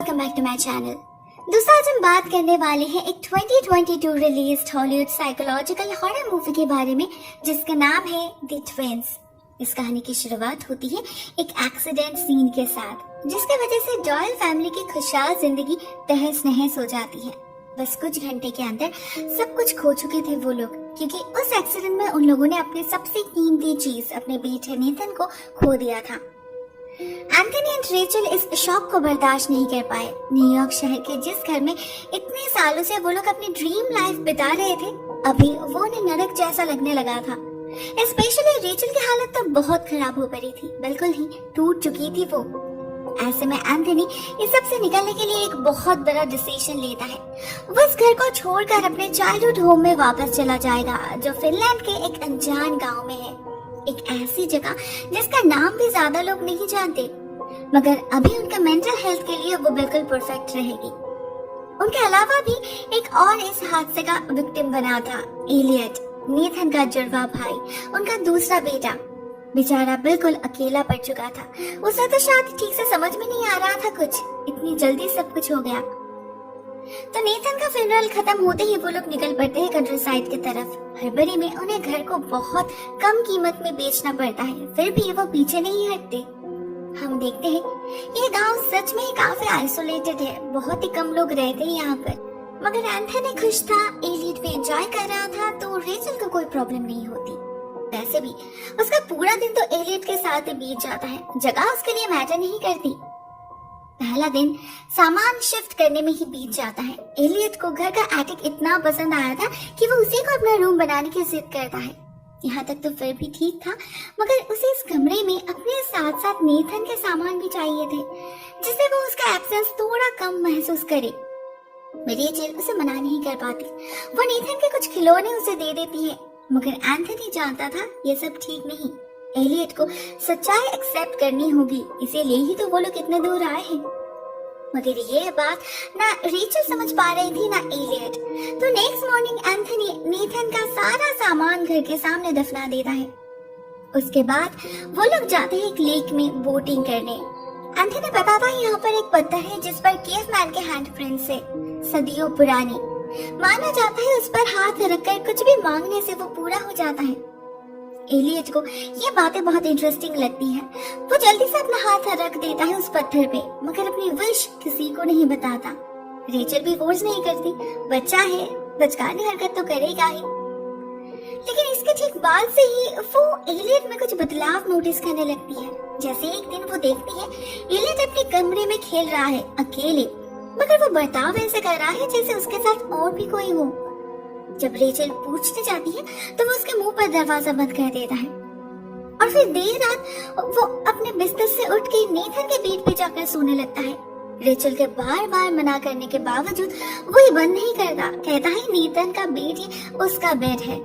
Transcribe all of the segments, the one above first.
Welcome back to my channel. दोस्तों, आज हम बात करने वाले हैं एक 2022 released Hollywood psychological horror movie के बारे में जिसका नाम है द ट्विंस। इस कहानी की शुरुआत होती है एक एक्सीडेंट सीन के साथ, जिसकी वजह से डॉयल फैमिली की खुशहाल जिंदगी तहस नहस हो जाती है। बस कुछ घंटे के अंदर सब कुछ खो चुके थे वो लोग, क्योंकि उस एक्सीडेंट में उन लोगों ने अपने सबसे कीमती चीज अपने बेटे नेथन को खो दिया था। एंथनी एंड रेचल इस शॉक को बर्दाश्त नहीं कर पाए। न्यूयॉर्क शहर के जिस घर में इतने सालों से वो लोग अपनी ड्रीम लाइफ बिता रहे थे, अभी वो उन्हें नरक जैसा लगने लगा था। स्पेशली रेचल की हालत तो बहुत खराब हो पड़ी थी, बिल्कुल ही टूट चुकी थी वो। ऐसे में एंथनी इस सब से निकलने के लिए एक बहुत बड़ा डिसीजन लेता है। वो इस घर को छोड़कर अपने चाइल्डहुड होम में वापस चला जाएगा, जो फिनलैंड के एक अनजान गांव में है। एक ऐसी जगह जिसका नाम भी ज्यादा लोग नहीं जानते, मगर अभी उनका मेंटल हेल्थ के लिए वो बिल्कुल परफेक्ट रहेगी। उनके अलावा भी एक और इस हादसे का विक्टिम बना था, एलियट, नेथन का जुड़वा भाई, उनका दूसरा बेटा। बेचारा बिल्कुल अकेला पड़ चुका था। उसे तो शायद ठीक से समझ में नहीं आ रहा था कुछ, इतनी जल्दी सब कुछ हो गया। तो नेथन का फ्यूनरल खत्म होते ही वो लोग निकल पड़ते हैं कंट्री साइड की तरफ। हड़बड़ी में उन्हें घर को बहुत कम कीमत में बेचना पड़ता है, फिर भी वो पीछे नहीं हटते। हम देखते हैं ये गांव सच में काफी आइसोलेटेड है, बहुत ही कम लोग रहते हैं यहाँ पर। मगर एंथनी खुश था, एलियट भी एंजॉय कर रहा था, तो रेचल को कोई प्रॉब्लम नहीं होती। वैसे भी उसका पूरा दिन तो एलियट के साथ ही बीत जाता है, जगह उसके लिए मैटर नहीं करती। पहला दिन सामान शिफ्ट करने में ही बीत जाता है। एलियट को घर का एटिक इतना पसंद आया था कि वो उसी को अपना रूम बनाने की जिद करता है। यहाँ तक तो फिर भी ठीक था, मगर उसे इस कमरे में अपने साथ साथ नेथन के सामान भी चाहिए थे, जिससे वो उसका एब्सेंस थोड़ा कम महसूस करे। रेचल उसे मना नहीं कर पाती। वो नेथन के कुछ खिलौने उसे दे देती है, मगर एंथनी जानता था ये सब ठीक नहीं। एलियट को सच्चाई एक्सेप्ट करनी होगी, इसीलिए ही तो वो लोग इतने दूर आए हैं। मगर ये बात ना रेचल समझ पा रही थी ना एलियट। तो नेक्स्ट मॉर्निंग एंथनी नेथन का सारा सामान घर के सामने दफना देता है। उसके बाद वो लोग जाते हैं एक लेक में बोटिंग करने। एंथनी पता था यहाँ पर एक पत्थर है जिस पर केवमैन के हैंडप्रिंट्स है, सदियों पुरानी। माना जाता है उस पर हाथ रखकर कुछ भी मांगने से वो पूरा हो जाता है। एलियट को ये बातें बहुत इंटरेस्टिंग लगती हैं। वो जल्दी से अपना हाथ रख देता है उस पत्थर पे, मगर अपनी विश किसी को नहीं बताता। रेचल भी फोर्स नहीं करती, बच्चा है, बचकानी हरकत तो करेगा ही। लेकिन इसके ठीक बाद से ही वो एलियट में कुछ बदलाव नोटिस करने लगती है। जैसे एक दिन वो देखती है एलियट अपने कमरे में खेल रहा है अकेले, मगर वो बर्ताव ऐसे कर रहा है जैसे उसके साथ और भी कोई हो। जब रेचल पूछने जाती है तो वो उसके मुंह पर दरवाजा बंद कर देता है, और फिर देर रात वो अपने बिस्तर से उठ के नेथन के बेड पे जाकर सोने लगता है। रेचल के बार बार मना करने के बावजूद वो ये बंद नहीं करता, कहता है नेथन का बेड ही उसका बेड है।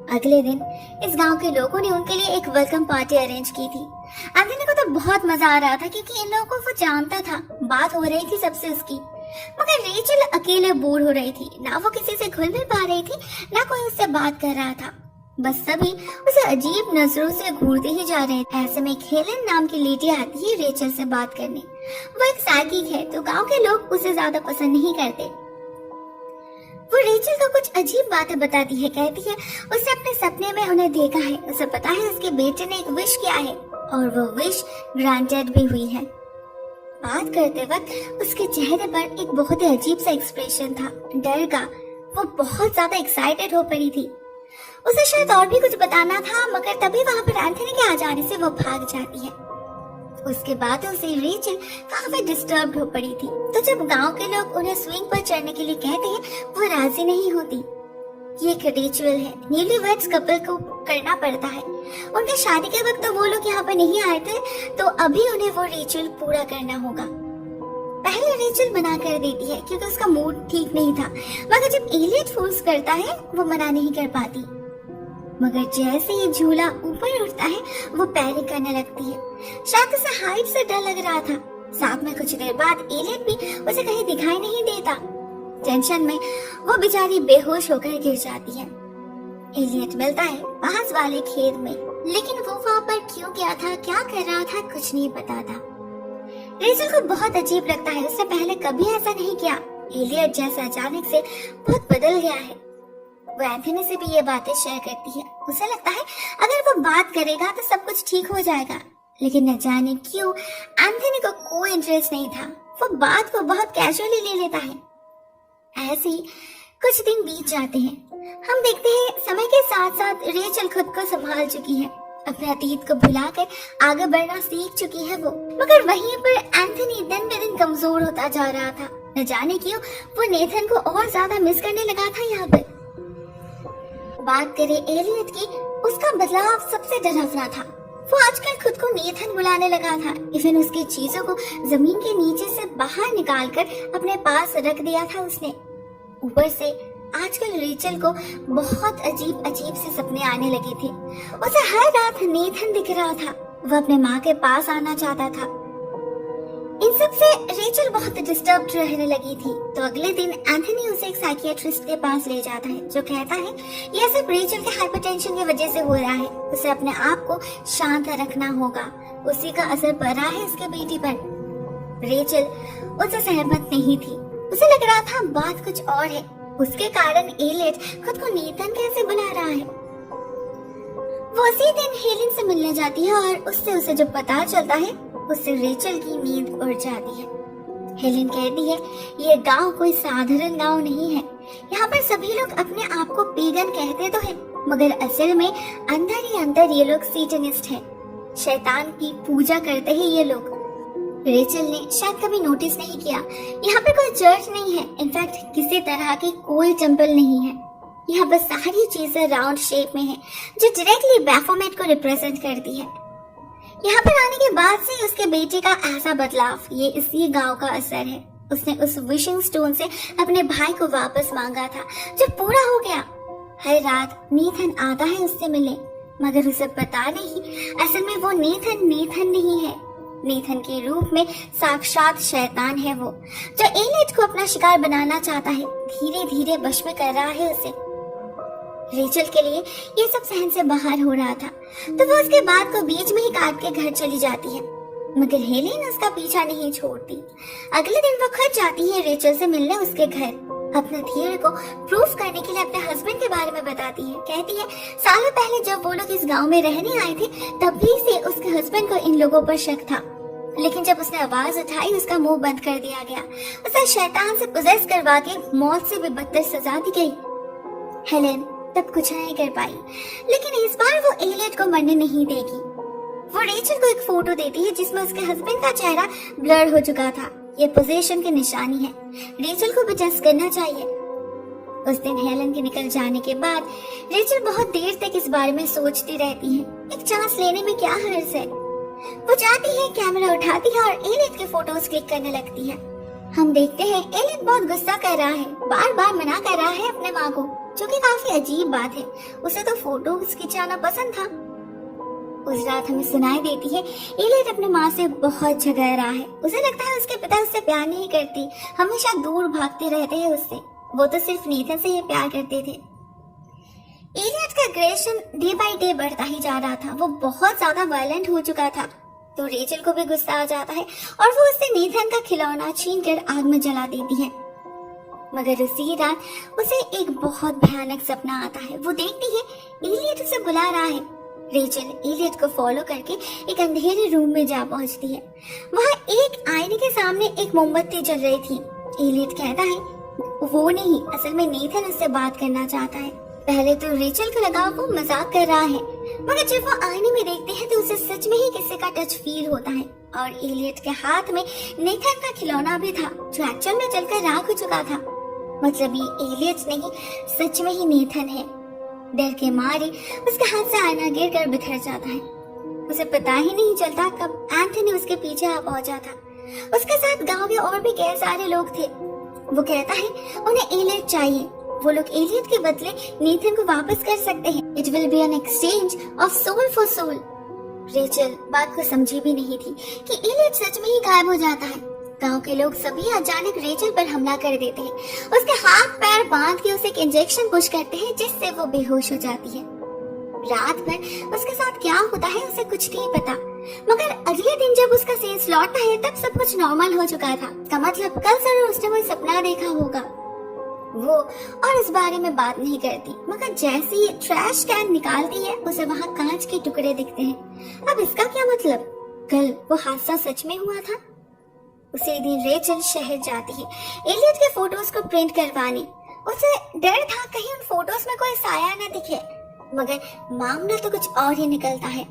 अगले दिन इस गांव के लोगों ने उनके लिए एक वेलकम पार्टी अरेंज की थी। एंथनी को तो बहुत मजा आ रहा था, क्योंकि इन लोगों को वो जानता था, बात हो रही थी सबसे उसकी। मगर रेचल अकेले बोर हो रही थी, ना वो किसी से घुल मिल पा रही थी, ना कोई उससे बात कर रहा था। बस सभी उसे अजीब नजरों से घूरते ही जा रहे थे। ऐसे में हेलन नाम की लेडी आती है रेचल से बात करने। वो एक साइकिक है, तो गांव के लोग उसे ज्यादा पसंद नहीं करते। वो रेचल को कुछ अजीब बातें बताती है, कहती है उसने अपने सपने में उन्हें देखा है, उसे पता है उसके बेटे ने एक विश किया है और वो विश ग्रांटेड भी हुई है। बात करते वक्त उसके चेहरे पर एक बहुत ही अजीब सा एक्सप्रेशन था, डर का। वो बहुत ज्यादा एक्साइटेड हो पड़ी थी। उसे शायद और भी कुछ बताना था, मगर तभी वहां पर एंथनी के आ जाने से वो भाग जाती है। उसके बाद उसे रेचल काफी डिस्टर्ब हो पड़ी थी। तो जब गांव के लोग उन्हें स्विंग पर चढ़ने के लिए कहते हैं, वो राजी नहीं होती। ये एक रिचुअल है, न्यूलीवेड्स कपल को करना पड़ता है। उनके शादी के वक्त तो वो लोग यहाँ पर नहीं आए थे, तो अभी उन्हें वो रिचुअल पूरा करना होगा। पहले रेचल मना कर देती है क्योंकि उसका मूड ठीक नहीं था, मगर जब एलियट फोर्स करता है वो मना नहीं कर पाती। मगर जैसे ही झूला ऊपर उठता है वो पैनिक करने लगती है। शायद उसे हाइट से डर लग रहा था। साथ में कुछ देर बाद एलियट भी उसे कहीं दिखाई नहीं देता। टेंशन में वो बेचारी बेहोश होकर गिर जाती है। एलियट मिलता है पास वाले खेत में, लेकिन वो वहाँ पर क्यों गया था, क्या कर रहा था, कुछ नहीं पता था। रेचल को बहुत अजीब लगता है, उसने पहले कभी ऐसा नहीं किया। एलियट जैसा अचानक से बहुत बदल गया है। वो एंथनी से भी ये बातें शेयर करती है। उसे लगता है अगर वो बात करेगा तो सब कुछ ठीक हो जाएगा, लेकिन न जाने क्यों एंथनी को कोई इंटरेस्ट नहीं था। वो बात को बहुत कैजुअली ले लेता है। ऐसे ही कुछ दिन बीत जाते हैं। हम देखते हैं समय के साथ साथ रेचल खुद को संभाल चुकी है, अपने अतीत को भुलाकर आगे बढ़ना सीख चुकी है वो। मगर वहीं पर एंथनी दिन ब दिन कमजोर होता जा रहा था। न जाने क्यों वो नेथन को और ज्यादा मिस करने लगा था। यहाँ पर बात करें एलियट की, उसका बदलाव सबसे डरावना था। वो आजकल खुद को नेथन बुलाने लगा था। इवन उसकी चीजों को जमीन के नीचे से बाहर निकालकर अपने पास रख दिया था उसने। ऊपर से आजकल रेचल को बहुत अजीब अजीब से सपने आने लगे थे। उसे हर रात नेथन दिख रहा था। वो अपने माँ के पास आना चाहता था। इन सब से रेचल बहुत डिस्टर्ब रहने लगी थी। तो अगले दिन एंथनी उसे एक साइकियाट्रिस्ट के पास ले जाता है, जो कहता है यह सब रेचल के हाइपरटेंशन की वजह से हो रहा है। उसे अपने आप को शांत रखना होगा, उसी का असर पड़ रहा है उसके बेटी पर। रेचल उससे सहमत नहीं थी। उसे लग रहा था बात कुछ और है। उसके कारण एलियट खुद को नेथन कैसे बुला रहा है। वो उसी दिन हेलेन से मिलने जाती है और उससे उसे जब पता चलता है उससे रेचल की नींद उड़ जाती है। हेलेन कहती है ये गांव कोई साधारण गांव नहीं है। यहाँ पर सभी लोग अपने आप को पेगन कहते तो हैं, मगर असल में अंदर ही अंदर ये लोग सैटनिस्ट हैं। शैतान की पूजा करते हैं ये लोग। रेचल ने शायद कभी नोटिस नहीं किया, यहाँ पे कोई चर्च नहीं है। इनफैक्ट किसी तरह की कोई टेम्पल नहीं है। यहाँ पर सारी चीजें राउंड शेप में है, जो डायरेक्टली बैफोमेट को रिप्रेजेंट करती है। यहाँ पर आने के बाद से उसके बेटे का ऐसा बदलाव, ये इसी गांव का असर है। उसने उस विशिंग स्टोन से अपने भाई को वापस मांगा था, जो पूरा हो गया। हर रात नेथन आता है उससे मिलने, मगर उसे पता नहीं असल में वो नेथन नहीं है। नेथन के रूप में साक्षात शैतान है वो, जो एलियट को अपना शिकार बनाना चाहता है। धीरे धीरे वश में कर रहा है उसे। रेचल के लिए ये सब सहन से बाहर हो रहा था, तो वो उसके बात को बीच में ही काट के घर चली जाती है। मगर हेलेन उसका पीछा नहीं छोड़ती। अगले दिन वो खुद जाती है रेचल से मिलने उसके घर। अपने थियरी को प्रूफ करने के लिए अपने हस्बैंड के बारे में बताती है। कहती है सालों पहले जब वो लोग इस गांव में रहने आए थे, तभी से उसके हस्बैंड को इन लोगों पर शक था। लेकिन जब उसने आवाज उठाई, उसका मुंह बंद कर दिया गया। उसे शैतान से पोजेस करवा के मौत से भी बदतर सजा दी गई। हेलेन तब कुछ नहीं कर पाई, लेकिन इस बार वो एलियट को मरने नहीं देगी। वो रेचल को एक फोटो देती है जिसमें उसके हस्बैंड का चेहरा ब्लर हो चुका था। ये पोजेशन की निशानी है। रेचल को भी जज करना चाहिए। उस दिन हेलेन के निकल जाने के बाद रेचल बहुत देर तक इस बारे में सोचती रहती है। एक चांस लेने में क्या हर्ज है। वो जाती है, कैमरा उठाती है और एलियट के फोटोज क्लिक करने लगती है। हम देखते हैं एलियट बहुत गुस्सा कर रहा है, बार बार मना कर रहा है अपने माँ को, जो कि काफी अजीब बात है। उसे तो फोटोज खिंचाना पसंद था। उस रात हमें सुनाई देती है एलियट अपने माँ से बहुत झगड़ रहा है। उसे लगता है उसके पिता उससे प्यार नहीं करती, हमेशा दूर भागते रहते हैं उससे। वो तो सिर्फ नेथन से ही प्यार करते थे। एलियट का एग्रेशन डे बाय डे बढ़ता ही जा रहा था। वो बहुत ज्यादा वायलेंट हो चुका था। तो रेचल को भी गुस्सा आ जाता है और वो उससे नेथन का खिलौना छीनकर आग में जला देती है। मगर उसी रात उसे एक बहुत भयानक सपना आता है। वो देखती है एलियट उसे बुला रहा है। रेचल एलियट को फॉलो करके एक अंधेरे रूम में जा पहुंचती है। वहाँ एक आईने के सामने एक मोमबत्ती जल रही थी। एलियट कहता है वो नहीं, असल में नेथन उससे बात करना चाहता है। पहले तो रेचल को लगा वो मजाक कर रहा है, मगर जब वो आईने में देखते हैं तो उसे सच में ही किसी का टच फील होता है। और एलियट के हाथ में नेथन का खिलौना भी था, जो एक्चुअल में जलकर राख हो चुका था। मतलब ये एलियट नहीं, सच में ही नेथन है। डर के मारे उसके हाथ से आईना गिर कर बिखर जाता है। उसे पता ही नहीं चलता कब एंथनी उसके पीछे आ पहुंचा था। उसके साथ गांव के और भी कई सारे लोग थे। वो कहता है उन्हें एलियट चाहिए। वो लोग एलियट के बदले नेथन को वापस कर सकते हैं। It will be an exchange of soul for soul. Rachel बात को समझी भी नहीं थी कि एलियट सच में ही गायब हो जाता है। गांव के लोग सभी अचानक रेचल पर हमला कर देते हैं। उसके हाथ पैर बांध के उसे एक इंजेक्शन पुश करते हैं, जिससे वो बेहोश हो जाती है। रात भर उसके साथ क्या होता है उसे कुछ नहीं पता। मगर अगले दिन जब उसका सेंस लौटता है तब सब कुछ नॉर्मल हो चुका था। का मतलब कल जरूर उसने कोई सपना देखा होगा वो, और इस बारे में बात नहीं करती। मगर जैसे ही ट्रैश कैन निकालती है उसे वहाँ कांच के टुकड़े दिखते हैं। अब इसका क्या मतलब? कल वो हादसा सच में हुआ था। उसी दिन रेचल शहर जाती है एलियट के फोटोज को प्रिंट करवाने। उसे डर था कहीं उन फोटोज में कोई साया न दिखे, मगर मामला तो कुछ और ही निकलता है।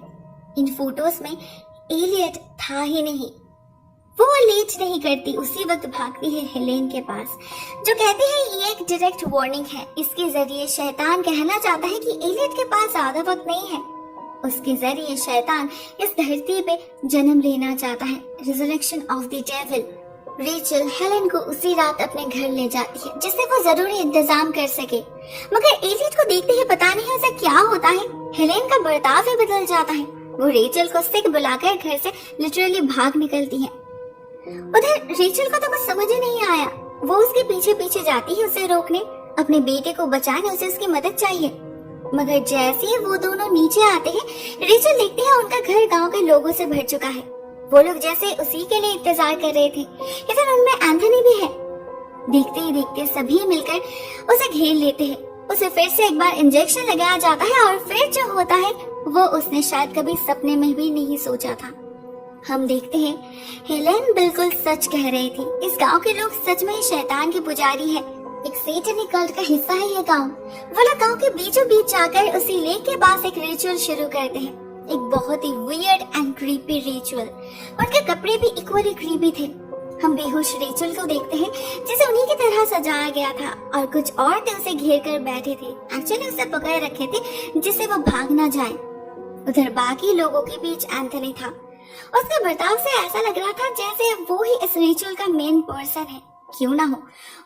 इन फोटोज में एलियट था ही नहीं। वो लेट नहीं करती, उसी वक्त भागती है हेलेन के पास, जो कहती है ये एक डायरेक्ट वार्निंग है। इसके जरिए शैतान कहना चाहता है कि एलियट के पास ज्यादा वक्त नहीं है। उसके जरिए शैतान इस धरती पे जन्म लेना चाहता है, resurrection of the devil. Rachel Helen को उसी रात अपने घर ले जाती है जिससे वो जरूरी इंतजाम कर सके। मगर एलियट को देखते ही पता नहीं उसे क्या होता है, हेलेन का बर्ताव ही बदल जाता है। वो रेचल को सिक बुलाकर घर से लिटरली भाग निकलती है। उधर रेचल को तो कुछ समझ ही नहीं आया। वो उसके पीछे पीछे जाती है उसे रोकने, अपने बेटे को बचाने उसे उसकी मदद चाहिए। मगर जैसे ही वो दोनों नीचे आते हैं रेचल देखती है उनका घर गांव के लोगों से भर चुका है। वो लोग जैसे उसी के लिए इंतजार कर रहे थे। इधर उनमें एंथनी भी है। देखते ही देखते सभी मिलकर उसे घेर लेते हैं। उसे फिर से एक बार इंजेक्शन लगाया जाता है और फिर जो होता है वो उसने शायद कभी सपने में भी नहीं सोचा था। हम देखते हैं हेलेन बिल्कुल सच कह रही थी। इस गांव के लोग सच में ही शैतान के पुजारी है। एक सैतानिक कल्ट का हिस्सा है ये गांव। वो लोग गांव के बीचों बीच जाकर उसी लेक के पास एक रिचुअल शुरू करते हैं, एक बहुत ही वियर्ड एंड क्रीपी रिचुअल। उनके कपड़े भी इक्वली क्रीपी थे। हम बेहोश रेचल को देखते हैं जिसे उन्हीं की तरह सजाया गया था और कुछ औरतें उसे घेर कर बैठे थे, एक्चुअली उसे पकड़े रखे थे जिससे वो भाग ना जाए। उधर बाकी लोगों के बीच एंथनी था। उसके बर्ताव से ऐसा लग रहा था जैसे वो ही इस रिचुअल का मेन पर्सन है। क्यों ना हो,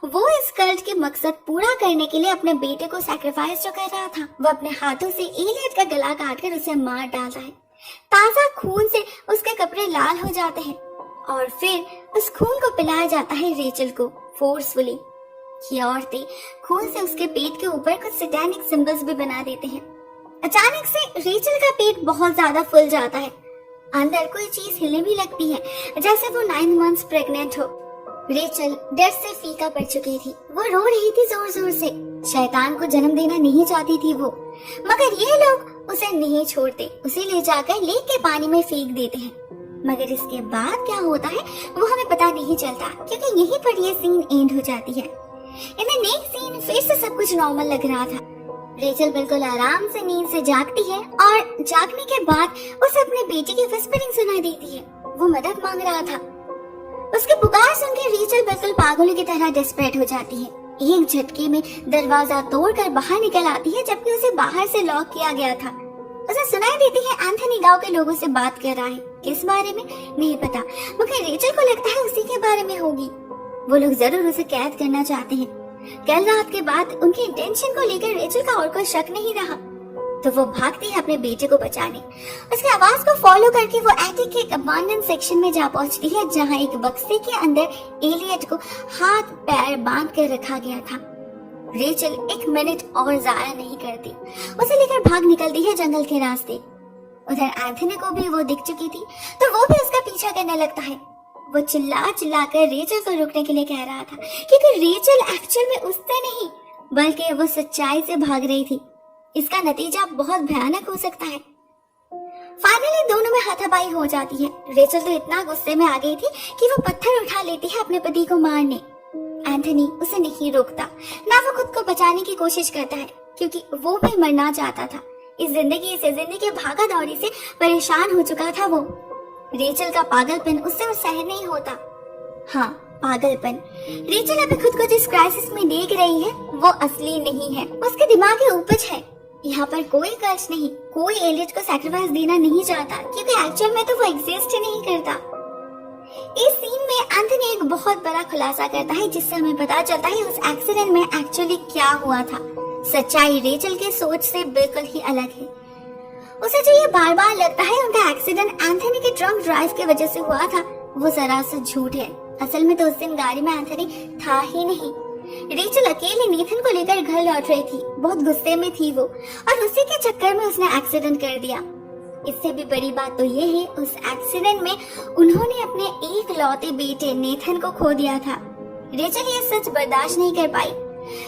वो इस कल्ट के मकसद पूरा करने के लिए अपने बेटे को सैक्रिफाइस जो कर रहा था। वो अपने हाथों से एलियट का गला काटकर उसे मार डालता है। ताजा खून से उसके कपड़े लाल हो जाते हैं और फिर उस खून को पिलाया जाता है रेचल को फोर्सफुली। ये औरतें खून से उसके पेट के ऊपर कुछ सैटेनिक सिंबल्स भी बना देते हैं। अचानक से रेचल का पेट बहुत ज्यादा फूल जाता है। अंदर कोई चीज हिलने भी लगती है जैसे वो 9 मंथ्स प्रेग्नेंट हो। रेचल डर से फीका पड़ चुकी थी। वो रो रही थी जोर जोर से। शैतान को जन्म देना नहीं चाहती थी वो, मगर ये लोग उसे नहीं छोड़ते। उसे ले जाकर लेक के पानी में फेंक देते हैं। मगर इसके बाद क्या होता है वो हमें पता नहीं चलता, क्योंकि यहीं पर ये सीन एंड हो जाती है। इन द नेक्स्ट सीन फिर से सब कुछ नॉर्मल लग रहा था। रेचल बिल्कुल आराम से नींद से जागती है और जागने के बाद उसे अपने बेटे की विस्परिंग सुनाई देती है। वो मदद मांग रहा था। उसकी पुकार सुनकर रेचल बिल्कुल पागलों की तरह डेस्परेट हो जाती है। एक झटके में दरवाजा तोड़कर बाहर निकल आती है, जबकि उसे बाहर से लॉक किया गया था। उसे सुनाई देती है एंथनी गांव के लोगों से बात कर रहा है। किस बारे में नहीं पता, मगर रेचल को लगता है उसी के बारे में होगी। वो लोग जरूर उसे कैद करना चाहते हैं। कल रात के बाद उनके इंटेंशन को लेकर रेचल का और कोई शक नहीं रहा, तो वो भागती है अपने बेटे को बचाने। उसकी आवाज को फॉलो करके वो एटिक के एक अबांडन सेक्शन में जा पहुंचती है, जहां एक बक्से के अंदर एलियट को हाथ पैर बांध कर रखा गया था। रेचल 1 मिनट और जाया नहीं करती, उसे लेकर भाग निकलती है जंगल के रास्ते। उधर एंथनी को भी वो दिख चुकी थी, तो वो भी उसका पीछा करने लगता है। वो चिल्ला कर रेचल को रुकने के लिए कह रहा था, क्योंकि रेचल एक्चुअल में उससे नहीं बल्कि वो सच्चाई से भाग रही थी। इसका नतीजा बहुत भयानक हो सकता है। फाइनली दोनों में हाथापाई हो जाती है। रेचल तो इतना गुस्से में आ गई थी कि वो पत्थर उठा लेती है अपने पति को मारने। एंथनी उसे नहीं रोकता, ना वो खुद को बचाने की कोशिश करता है, क्योंकि वो भी मरना चाहता था। इस जिंदगी की भागा दौड़ी से परेशान हो चुका था वो। रेचल का पागलपन उससे सहन नहीं होता। हाँ, पागलपन। रेचल अभी खुद को जिस क्राइसिस में देख रही है वो असली नहीं है, उसके दिमाग की उपज है। यहाँ पर कोई कर्ज नहीं, कोई एलियट को सैक्रिफाइस देना नहीं चाहता, क्योंकि एक्चुअल में तो वो एग्जिस्ट ही नहीं करता। इस सीन में एंथनी एक बहुत बड़ा खुलासा करता है, जिससे हमें पता चलता है उस एक्सीडेंट में एक्चुअली क्या हुआ था। सच्चाई रेचल के सोच से बिल्कुल ही अलग है। उसे जो ये बार बार लगता है उनका एक्सीडेंट एंथनी के ड्रंक ड्राइव की वजह से हुआ था, वो सरासर झूठ है। असल में तो उस दिन गाड़ी में एंथनी था ही नहीं। रेचल अकेले नीथन को लेकर घर लौट रही थी। बहुत गुस्से में थी वो, और उसी के चक्कर में उसने एक्सीडेंट कर दिया। इससे भी बड़ी बात तो ये है, उस एक्सीडेंट में उन्होंने अपने एक लौते बेटे नेथन को खो दिया था। रेचल ये सच बर्दाश्त नहीं कर पाई।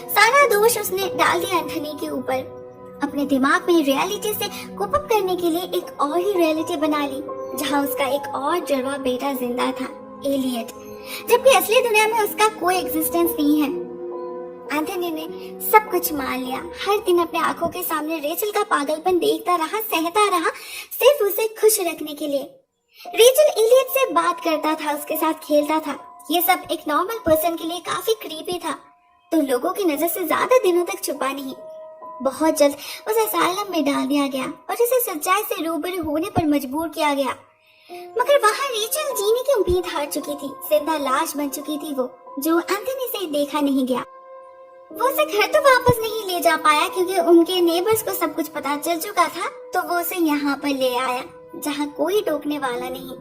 सारा दोष उसने डाल दिया एंथनी के ऊपर। अपने दिमाग में रियलिटी से कोप अप करने के लिए एक और ही रियलिटी बना ली, जहां उसका एक और जुड़वा बेटा जिंदा था, एलियट, जबकि असली दुनिया में उसका कोई एग्जिस्टेंस नहीं है। एंथनी ने सब कुछ मान लिया। हर दिन अपने आंखों के सामने रेचल का पागलपन देखता रहा, सहता रहा, सिर्फ उसे खुश रखने के लिए। रेचल एलियट से बात करता था, उसके साथ खेलता था। ये सब एक नॉर्मल पर्सन के लिए काफी क्रीपी था, तो लोगों की नजर से ज्यादा दिनों तक छुपा नहीं। बहुत जल्द उसे असाइलम में डाल दिया गया और उसे सच्चाई से रूबरू होने पर मजबूर किया गया। मगर वहाँ रेचल जीने की उम्मीद हार चुकी थी। जिंदा लाश बन चुकी थी वो, जो एंथनी से देखा नहीं गया। वो उसे घर तो वापस नहीं ले जा पाया क्योंकि उनके नेबर्स को सब कुछ पता चल चुका था, तो वो उसे यहाँ पर ले आया जहाँ कोई टोकने वाला नहीं।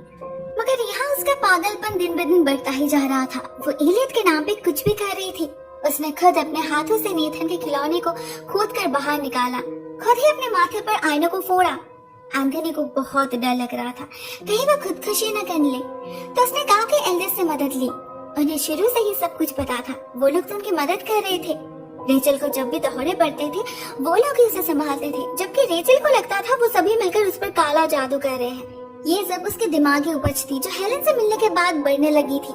मगर यहाँ उसका पागलपन दिन ब दिन बढ़ता ही जा रहा था। वो एलियट के नाम पे कुछ भी कर रही थी। उसने खुद अपने हाथों से नेथन के खिलौने को खोद कर बाहर निकाला, खुद ही अपने माथे पर आईनों को फोड़ा। एंथनी को बहुत डर लग रहा था कहीं वो खुदकुशी न कर ले, तो उसने गांव के एल्डर्स से मदद ली। उन्हें शुरू से ही सब कुछ पता था। वो लोग तो उनकी मदद कर रहे थे। रेचल को जब भी दौरे पड़ते थे, वो लोग ही उसे संभालते थे, जबकि रेचल को लगता था वो सभी मिलकर उस पर काला जादू कर रहे हैं। ये सब उसके दिमागी उपज थी, जो हेलन से मिलने के बाद बढ़ने लगी थी।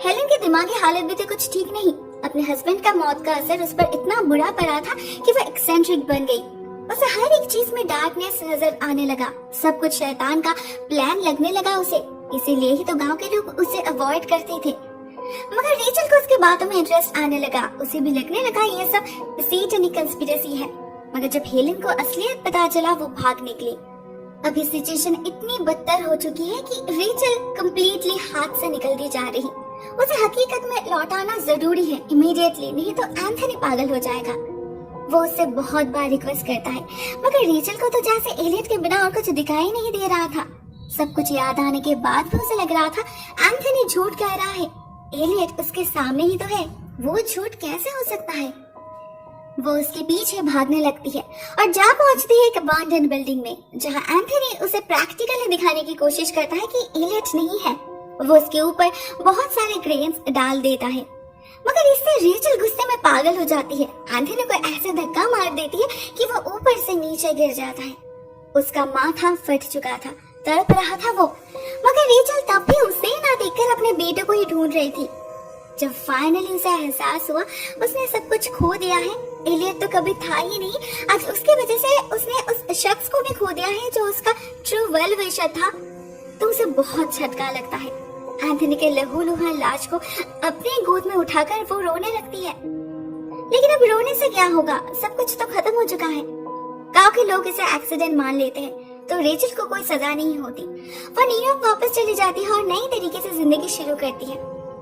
हेलन की दिमागी हालत भी तो कुछ ठीक नहीं। अपने हस्बैंड का मौत का असर उस पर इतना बुरा पड़ा था कि वो एक्सेंट्रिक बन गई। उसे हर एक चीज में डार्कनेस नजर आने लगा। सब कुछ शैतान का प्लान लगने लगा उसे। इसीलिए ही तो गांव के लोग उसे अवॉइड करते थे। मगर रेचल को उसकी बातों में इंटरेस्ट आने लगा। उसे भी लगने लगा ये सब सैटेनिक कंस्पिरेसी है। मगर जब हेलन को असलियत पता चला, वो भाग निकली। अभी सिचुएशन इतनी बदतर हो चुकी है कि रेचल कंप्लीटली हाथ से निकलती जा रही। उसे हकीकत में लौटाना जरूरी है इमीडिएटली, नहीं तो एंथनी पागल हो जाएगा। वो उससे बहुत बार रिक्वेस्ट करता है, मगर रेचल को तो जैसे एलियट के बिना और कुछ दिखाई नहीं दे रहा था। सब कुछ याद आने के बाद भी उसे लग रहा था एंथनी झूठ कह रहा है। एलियट उसके सामने ही तो है, वो झूठ कैसे हो सकता है। वो उसके पीछे भागने लगती है और जा पहुंचती है एक अबैंडन बिल्डिंग में, जहां एंथनी उसे प्रैक्टिकली दिखाने की कोशिश करता है कि एलियट नहीं है। वो उसके ऊपर बहुत सारे ग्रेन्स डाल देता है, मगर इससे रेचल गुस्से में पागल हो जाती है। एंथनी को ऐसे धक्का मार देती है कि वो ऊपर से नीचे गिर जाता है। उसका माथा फट चुका था, तड़प रहा था वो, मगर रेचल तब भी उसे ना देखकर अपने बेटे को ही ढूंढ रही थी। जब फाइनली उसे एहसास हुआ उसने सब कुछ खो दिया है, एलियट तो कभी था ही नहीं, आज उसकी वजह से उसने उस शख्स को भी खो दिया है जो उसका ट्रू वेल विशर था, तो उसे बहुत झटका लगता है। एंथनी के लहूलुहान लाश को अपने गोद में उठाकर वो रोने लगती है। लेकिन अब रोने से क्या होगा, सब कुछ तो खत्म हो चुका है। गांव के लोग इसे एक्सीडेंट मान लेते हैं, तो रेचल को कोई सजा नहीं होती। वो न्यूयॉर्क वापस चली जाती है और नई तरीके से जिंदगी शुरू करती है।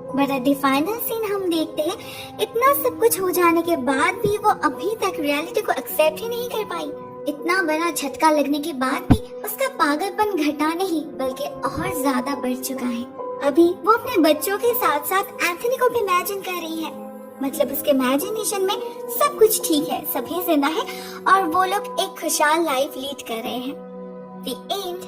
But at the final scene हम देखते हैं, इतना सब कुछ हो जाने के बाद भी वो अभी तक रियलिटी को एक्सेप्ट ही नहीं कर पाई। इतना बड़ा झटका लगने के बाद भी उसका पागलपन घटा नहीं, बल्कि और ज्यादा बढ़ चुका है। अभी वो अपने बच्चों के साथ साथ एंथनी को भी इमेजिन कर रही है। मतलब उसके इमेजिनेशन में सब कुछ ठीक है, सभी जिंदा है और वो लोग एक खुशहाल लाइफ लीड कर रहे हैं। The end।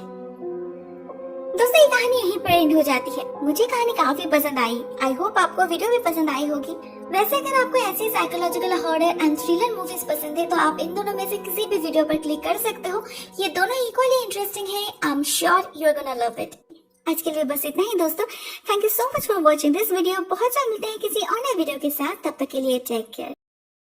दोस्तों, ये कहानी यहीं पर एंड हो जाती है। मुझे कहानी काफी पसंद आई। आई होप आपको वीडियो भी पसंद आई होगी। वैसे अगर आपको ऐसी psychological horror and thriller movies पसंद है, तो आप इन दोनों में से किसी भी वीडियो पर क्लिक कर सकते हो। ये दोनों इक्वली इंटरेस्टिंग है। I am sure you are gonna love it. आज के लिए बस इतना ही दोस्तों। Thank you so much for watching this video. बहुत जल्द मिलते हैं किसी और नए वीडियो के साथ। तब तक के लिए टेक केयर।